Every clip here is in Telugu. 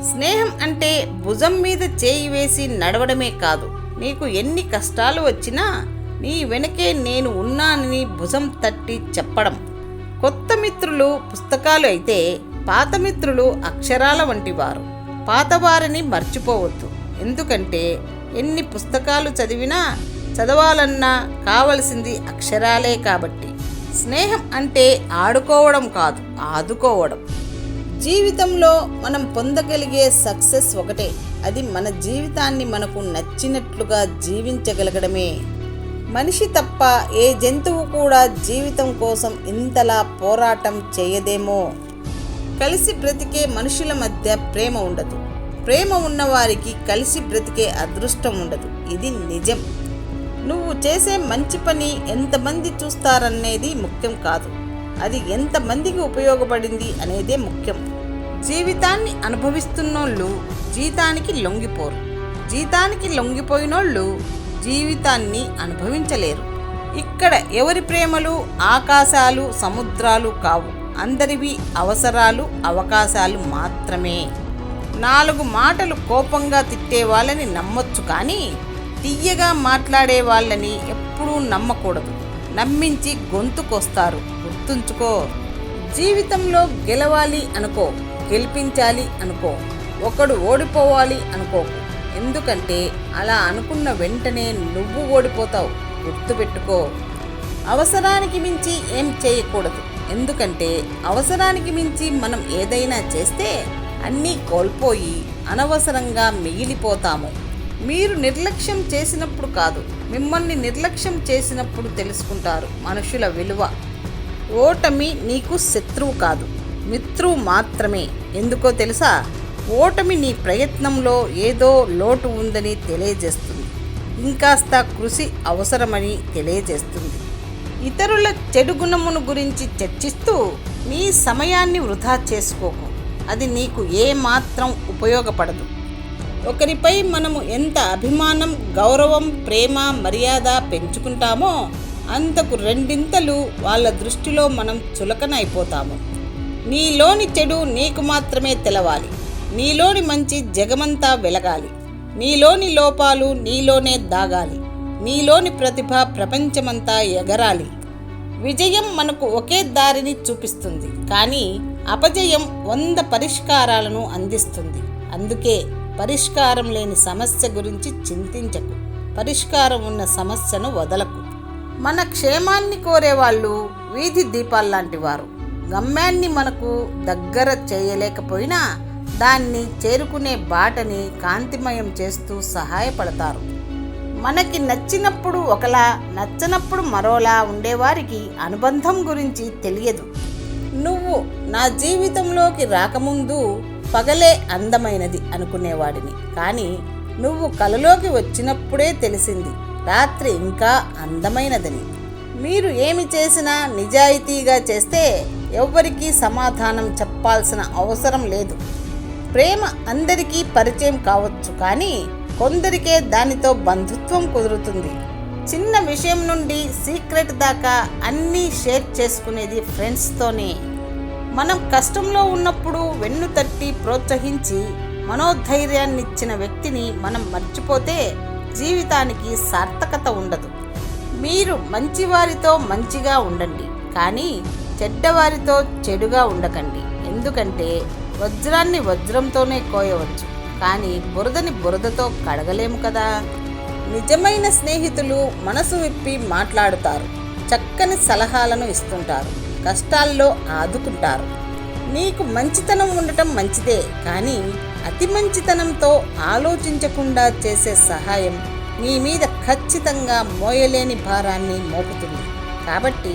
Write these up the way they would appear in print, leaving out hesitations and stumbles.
స్నేహం అంటే భుజం మీద చేయి వేసి నడవడమే కాదు, నీకు ఎన్ని కష్టాలు వచ్చినా నీ వెనకే నేను ఉన్నానని భుజం తట్టి చెప్పడం. కొత్త మిత్రులు పుస్తకాలు అయితే పాత మిత్రులు అక్షరాల వంటివారు. పాతవారిని మర్చిపోవద్దు, ఎందుకంటే ఎన్ని పుస్తకాలు చదవాలన్నా కావలసింది అక్షరాలే కాబట్టి. స్నేహం అంటే ఆడుకోవడం కాదు, ఆదుకోవడం. జీవితంలో మనం పొందగలిగే సక్సెస్ ఒకటే, అది మన జీవితాన్ని మనకు నచ్చినట్లుగా జీవించగలగడమే. మనిషి తప్ప ఏ జంతువు కూడా జీవితం కోసం ఇంతలా పోరాటం చేయదేమో. కలిసి బ్రతికే మనుషుల మధ్య ప్రేమ ఉండదు, ప్రేమ ఉన్నవారికి కలిసి బ్రతికే అదృష్టం ఉండదు. ఇది నిజం. నువ్వు చేసే మంచి పని ఎంతమంది చూస్తారనేది ముఖ్యం కాదు, అది ఎంతమందికి ఉపయోగపడింది అనేదే ముఖ్యం. జీవితాన్ని అనుభవిస్తున్నోళ్ళు జీతానికి లొంగిపోరు, జీతానికి లొంగిపోయినోళ్ళు జీవితాన్ని అనుభవించలేరు. ఇక్కడ ఎవరి ప్రేమలు ఆకాశాలు సముద్రాలు కావు, అందరివి అవసరాలు అవకాశాలు మాత్రమే. 4 మాటలు కోపంగా తిట్టే వాళ్ళని నమ్మొచ్చు, కానీ తీయగా మాట్లాడే వాళ్ళని ఎప్పుడూ నమ్మకూడదు. నమ్మించి గొంతుకొస్తారు, గుర్తుంచుకో. జీవితంలో గెలవాలి అనుకో, గెలిపించాలి అనుకో, ఒకడు ఓడిపోవాలి అనుకోకు. ఎందుకంటే అలా అనుకున్న వెంటనే నువ్వు ఓడిపోతావు, గుర్తుపెట్టుకో. అవసరానికి మించి ఏం చేయకూడదు, ఎందుకంటే అవసరానికి మించి మనం ఏదైనా చేస్తే అన్నీ కోల్పోయి అనవసరంగా మిగిలిపోతాము. మీరు నిర్లక్ష్యం చేసినప్పుడు కాదు, మిమ్మల్ని నిర్లక్ష్యం చేసినప్పుడు తెలుసుకుంటారు మనుషుల విలువ. ఓటమి నీకు శత్రువు కాదు, మిత్రువు మాత్రమే. ఎందుకో తెలుసా? ఓటమి నీ ప్రయత్నంలో ఏదో లోటు ఉందని తెలియజేస్తుంది, ఇంకాస్త కృషి అవసరమని తెలియజేస్తుంది. ఇతరుల చెడు గుణమును గురించి చర్చిస్తూ నీ సమయాన్ని వృధా చేసుకోకు, అది నీకు ఏమాత్రం ఉపయోగపడదు. ఒకరిపై మనము ఎంత అభిమానం, గౌరవం, ప్రేమ, మర్యాద పెంచుకుంటామో అంతకు 2 వాళ్ళ దృష్టిలో మనం చులకన అయిపోతాము. నీలోని చెడు నీకు మాత్రమే తెలవాలి, నీలోని మంచి జగమంతా వెలగాలి, నీలోని లోపాలు నీలోనే దాగాలి, నీలోని ప్రతిభ ప్రపంచమంతా ఎగరాలి. విజయం మనకు ఒకే దారిని చూపిస్తుంది, కానీ అపజయం 100 పరిష్కారాలను అందిస్తుంది. అందుకే పరిష్కారం లేని సమస్య గురించి చింతించకు, పరిష్కారం ఉన్న సమస్యను వదలకు. మన క్షేమాన్ని కోరేవాళ్ళు వీధి దీపాల్లాంటి వారు. గమ్యాన్ని మనకు దగ్గర చేయలేకపోయినా దాన్ని చేరుకునే బాటని కాంతిమయం చేస్తూ సహాయపడతారు. మనకి నచ్చినప్పుడు ఒకలా, నచ్చనప్పుడు మరోలా ఉండేవారికి అనుబంధం గురించి తెలియదు. నువ్వు నా జీవితంలోకి రాకముందు పగలే అందమైనది అనుకునేవాడిని, కానీ నువ్వు కలలోకి వచ్చినప్పుడే తెలిసింది రాత్రి ఇంకా అందమైనదని. మీరు ఏమి చేసినా నిజాయితీగా చేస్తే ఎవ్వరికీ సమాధానం చెప్పాల్సిన అవసరం లేదు. ప్రేమ అందరికీ పరిచయం కావచ్చు, కానీ కొందరికే దానితో బంధుత్వం కుదురుతుంది. చిన్న విషయం నుండి సీక్రెట్ దాకా అన్నీ షేర్ చేసుకునేది ఫ్రెండ్స్తోనే. మనం కష్టంలో ఉన్నప్పుడు వెన్ను తట్టి ప్రోత్సహించి మనోధైర్యాన్నిచ్చిన వ్యక్తిని మనం మర్చిపోతే జీవితానికి సార్థకత ఉండదు. మీరు మంచివారితో మంచిగా ఉండండి, కానీ చెడ్డవారితో చెడుగా ఉండకండి. ఎందుకంటే వజ్రాన్ని వజ్రంతోనే కోయవచ్చు, కానీ బురదని బురదతో కడగలేము కదా. నిజమైన స్నేహితులు మనసు విప్పి మాట్లాడుతారు, చక్కని సలహాలను ఇస్తుంటారు, కష్టాల్లో ఆదుకుంటారు. నీకు మంచితనం ఉండటం మంచిదే, కానీ అతి మంచితనంతో ఆలోచించకుండా చేసే సహాయం నీ మీద ఖచ్చితంగా మోయలేని భారాన్ని మోపుతుంది. కాబట్టి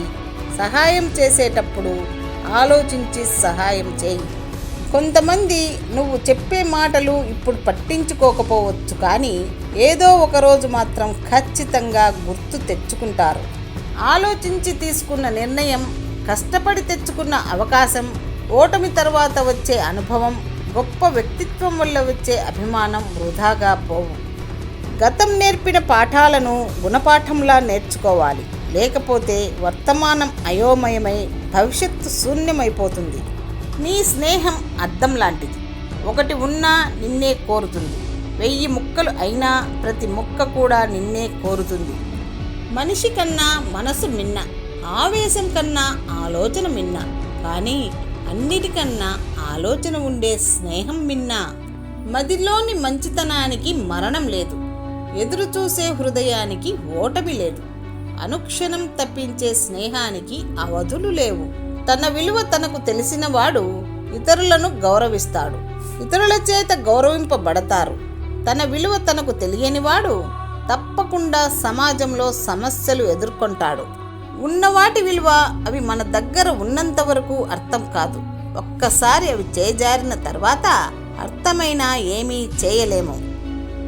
సహాయం చేసేటప్పుడు ఆలోచించి సహాయం చేయి. కొంతమంది నువ్వు చెప్పే మాటలు ఇప్పుడు పట్టించుకోకపోవచ్చు, కానీ ఏదో ఒకరోజు మాత్రం ఖచ్చితంగా గుర్తు తెచ్చుకుంటారు. ఆలోచించి తీసుకున్న నిర్ణయం, కష్టపడి తెచ్చుకున్న అవకాశం, ఓటమి తర్వాత వచ్చే అనుభవం, గొప్ప వ్యక్తిత్వం వల్ల వచ్చే అభిమానం వృధాగా పోవు. గతం నేర్పిన పాఠాలను గుణపాఠంలా నేర్చుకోవాలి, లేకపోతే వర్తమానం అయోమయమై భవిష్యత్తు శూన్యమైపోతుంది. నీ స్నేహం అద్దం లాంటిది, ఒకటి ఉన్నా నిన్నే కోరుతుంది. 1000 ముక్కలు అయినా ప్రతి ముక్క కూడా నిన్నే కోరుతుంది. మనిషి కన్నా మనసు మిన్న, ఆవేశం కన్నా ఆలోచన మిన్న, కానీ అన్నిటికన్నా ఆలోచన ఉండే స్నేహం మిన్న. మదిలోని మంచితనానికి మరణం లేదు, ఎదురు చూసే హృదయానికి ఓటమి లేదు, అనుక్షణం తప్పించే స్నేహానికి అవధులు లేవు. తన విలువ తనకు తెలిసినవాడు ఇతరులను గౌరవిస్తాడు, ఇతరుల చేత గౌరవింపబడతారు. తన విలువ తనకు తెలియనివాడు తప్పకుండా సమాజంలో సమస్యలు ఎదుర్కొంటాడు. ఉన్నవాటి విలువ అవి మన దగ్గర ఉన్నంత వరకు అర్థం కాదు. ఒక్కసారి అవి చేజారిన తర్వాత అర్థమైనా ఏమీ చేయలేము.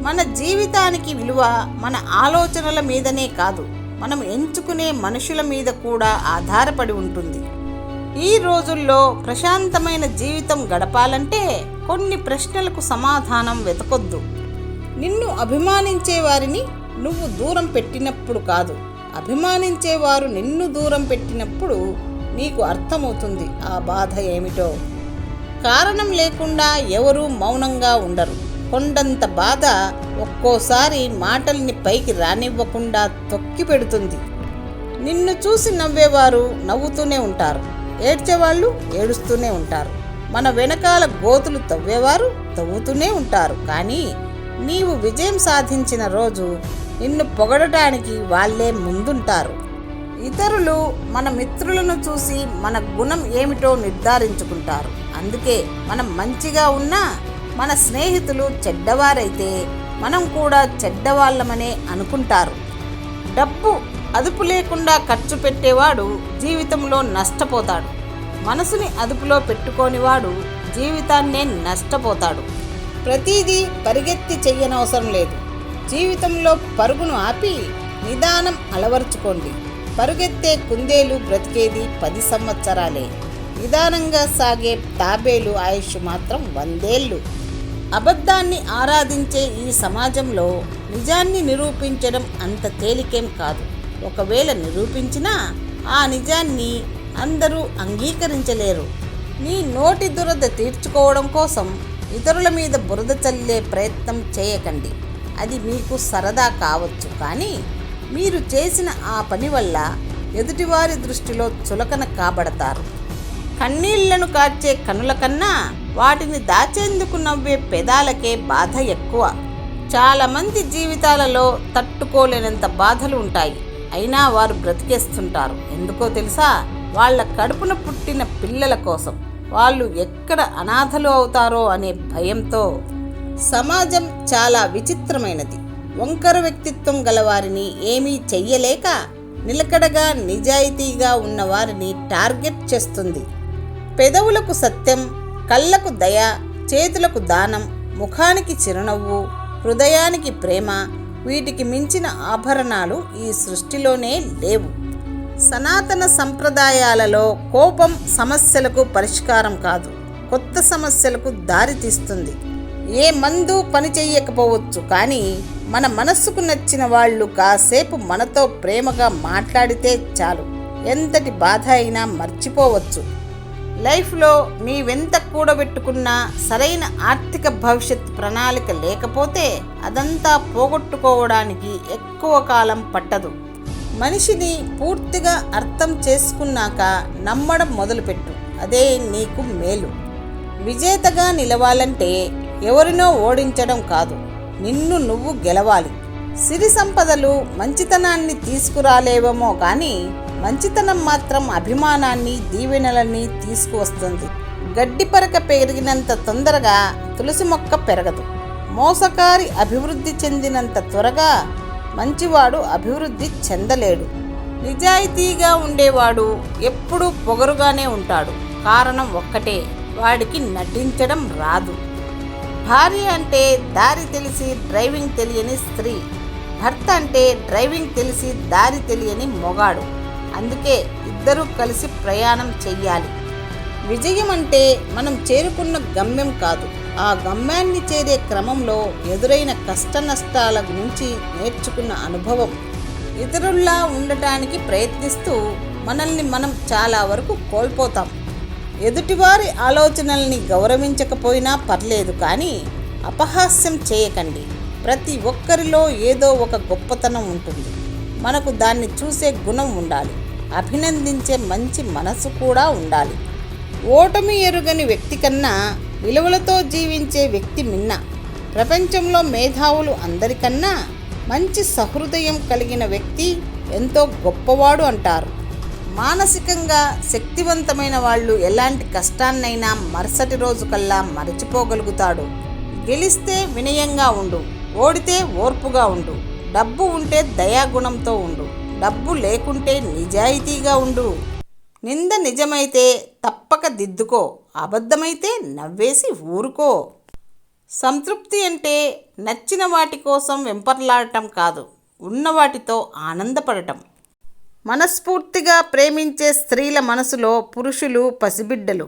మన జీవితానికి విలువ మన ఆలోచనల మీదనే కాదు, మనం ఎంచుకునే మనుషుల మీద కూడా ఆధారపడి ఉంటుంది. ఈ రోజుల్లో ప్రశాంతమైన జీవితం గడపాలంటే కొన్ని ప్రశ్నలకు సమాధానం వెతకొద్దు. నిన్ను అభిమానించే వారిని నువ్వు దూరం పెట్టినప్పుడు కాదు, అభిమానించేవారు నిన్ను దూరం పెట్టినప్పుడు నీకు అర్థమవుతుంది ఆ బాధ ఏమిటో. కారణం లేకుండా ఎవరూ మౌనంగా ఉండరు. కొండంత బాధ ఒక్కోసారి మాటల్ని పైకి రానివ్వకుండా తొక్కి పెడుతుంది. నిన్ను చూసి నవ్వేవారు నవ్వుతూనే ఉంటారు, ఏడ్చేవాళ్ళు ఏడుస్తూనే ఉంటారు. మన వెనకాల గోతులు తవ్వేవారు తవ్వుతూనే ఉంటారు. కానీ నీవు విజయం సాధించిన రోజు నిన్ను పొగడటానికి వాళ్ళే ముందుంటారు. ఇతరులు మన మిత్రులను చూసి మన గుణం ఏమిటో నిర్ధారించుకుంటారు. అందుకే మనం మంచిగా ఉన్నా మన స్నేహితులు చెడ్డవారైతే మనం కూడా చెడ్డవాళ్ళమనే అనుకుంటారు. డబ్బు అదుపు లేకుండా ఖర్చు పెట్టేవాడు జీవితంలో నష్టపోతాడు. మనసుని అదుపులో పెట్టుకోనివాడు జీవితాన్నే నష్టపోతాడు. ప్రతిదీ పరిగెత్తి చెయ్యనవసరం లేదు. జీవితంలో పరుగును ఆపి నిదానం అలవర్చుకోండి. పరుగెత్తే కుందేలు బ్రతికేది 10 సంవత్సరాలే. నిదానంగా సాగే తాబేలు ఆయుష్ మాత్రం 100 ఏళ్ళు. అబద్ధాన్ని ఆరాధించే ఈ సమాజంలో నిజాన్ని నిరూపించడం అంత తేలికేం కాదు. ఒకవేళ నిరూపించినా ఆ నిజాన్ని అందరూ అంగీకరించలేరు. నీ నోటి దురద తీర్చుకోవడం కోసం ఇతరుల మీద బురద చల్లే ప్రయత్నం చేయకండి. అది మీకు సరదా కావచ్చు, కానీ మీరు చేసిన ఆ పని వల్ల ఎదుటివారి దృష్టిలో చులకన కాబడతారు. కన్నీళ్లను కార్చే కనుల కన్నా వాటిని దాచేందుకు నవ్వే పెదాలకే బాధ ఎక్కువ. చాలామంది జీవితాలలో తట్టుకోలేనంత బాధలు ఉంటాయి, అయినా వారు బ్రతికేస్తుంటారు. ఎందుకో తెలుసా? వాళ్ళ కడుపున పుట్టిన పిల్లల కోసం. వాళ్ళు ఎక్కడ అనాథలు అవుతారో అనే భయంతో. సమాజం చాలా విచిత్రమైనది. వంకర వ్యక్తిత్వం గలవారిని ఏమీ చెయ్యలేక నిలకడగా నిజాయితీగా ఉన్నవారిని టార్గెట్ చేస్తుంది. పెదవులకు సత్యం, కళ్ళకు దయ, చేతులకు దానం, ముఖానికి చిరునవ్వు, హృదయానికి ప్రేమ, వీటికి మించిన ఆభరణాలు ఈ సృష్టిలోనే లేవు. సనాతన సంప్రదాయాలలో కోపం సమస్యలకు పరిష్కారం కాదు, కొత్త సమస్యలకు దారి తీస్తుంది. ఏ మందు పని చెయ్యకపోవచ్చు, కానీ మన మనస్సుకు నచ్చిన వాళ్ళు కాసేపు మనతో ప్రేమగా మాట్లాడితే చాలు, ఎంతటి బాధ అయినా మర్చిపోవచ్చు. లైఫ్లో నీవెంత కూడబెట్టుకున్నా సరైన ఆర్థిక భవిష్యత్ ప్రణాళిక లేకపోతే అదంతా పోగొట్టుకోవడానికి ఎక్కువ కాలం పట్టదు. మనిషిని పూర్తిగా అర్థం చేసుకున్నాక నమ్మడం మొదలుపెట్టు, అదే నీకు మేలు. విజేతగా నిలవాలంటే ఎవరినో ఓడించడం కాదు, నిన్ను నువ్వు గెలవాలి. సిరి సంపదలు మంచితనాన్ని తీసుకురాలేవేమో కానీ మంచితనం మాత్రం అభిమానాన్ని, దీవెనలని తీసుకువస్తుంది. గడ్డి పరక పెరిగినంత తొందరగా తులసి మొక్క పెరగదు. మోసకారి అభివృద్ధి చెందినంత త్వరగా మంచివాడు అభివృద్ధి చెందలేడు. నిజాయితీగా ఉండేవాడు ఎప్పుడూ పొగరుగానే ఉంటాడు. కారణం ఒక్కటే, వాడికి నటించడం రాదు. భార్య అంటే దారి తెలిసి డ్రైవింగ్ తెలియని స్త్రీ, భర్త అంటే డ్రైవింగ్ తెలిసి దారి తెలియని మొగాడు. అందుకే ఇద్దరూ కలిసి ప్రయాణం చెయ్యాలి. విజయం అంటే మనం చేరుకున్న గమ్యం కాదు, ఆ గమ్యాన్ని చేరే క్రమంలో ఎదురైన కష్ట నష్టాల నుంచి నేర్చుకున్న అనుభవం. ఇతరుల్లా ఉండటానికి ప్రయత్నిస్తూ మనల్ని మనం చాలా వరకు కోల్పోతాం. ఎదుటివారి ఆలోచనల్ని గౌరవించకపోయినా పర్లేదు, కానీ అపహాస్యం చేయకండి. ప్రతి ఒక్కరిలో ఏదో ఒక గొప్పతనం ఉంటుంది. మనకు దాన్ని చూసే గుణం ఉండాలి. అభినందించే మంచి మనసు కూడా ఉండాలి. ఓటమి ఎరుగని వ్యక్తి కన్నా విలువలతో జీవించే వ్యక్తి మిన్న. ప్రపంచంలో మేధావులు అందరికన్నా మంచి సహృదయం కలిగిన వ్యక్తి ఎంతో గొప్పవాడు అంటారు. మానసికంగా శక్తివంతమైన వాళ్ళు ఎలాంటి కష్టాన్నైనా మరుసటి రోజుకల్లా మరచిపోగలుగుతాడు. గెలిస్తే వినయంగా ఉండు, ఓడితే ఓర్పుగా ఉండు. డబ్బు ఉంటే దయాగుణంతో ఉండు, డబ్బు లేకుంటే నిజాయితీగా ఉండు. నింద నిజమైతే తప్పక దిద్దుకో, అబద్ధమైతే నవ్వేసి ఊరుకో. సంతృప్తి అంటే నచ్చిన వాటి కోసం వెంపర్లాడటం కాదు, ఉన్నవాటితో ఆనందపడటం. మనస్ఫూర్తిగా ప్రేమించే స్త్రీల మనసులో పురుషులు పసిబిడ్డలు.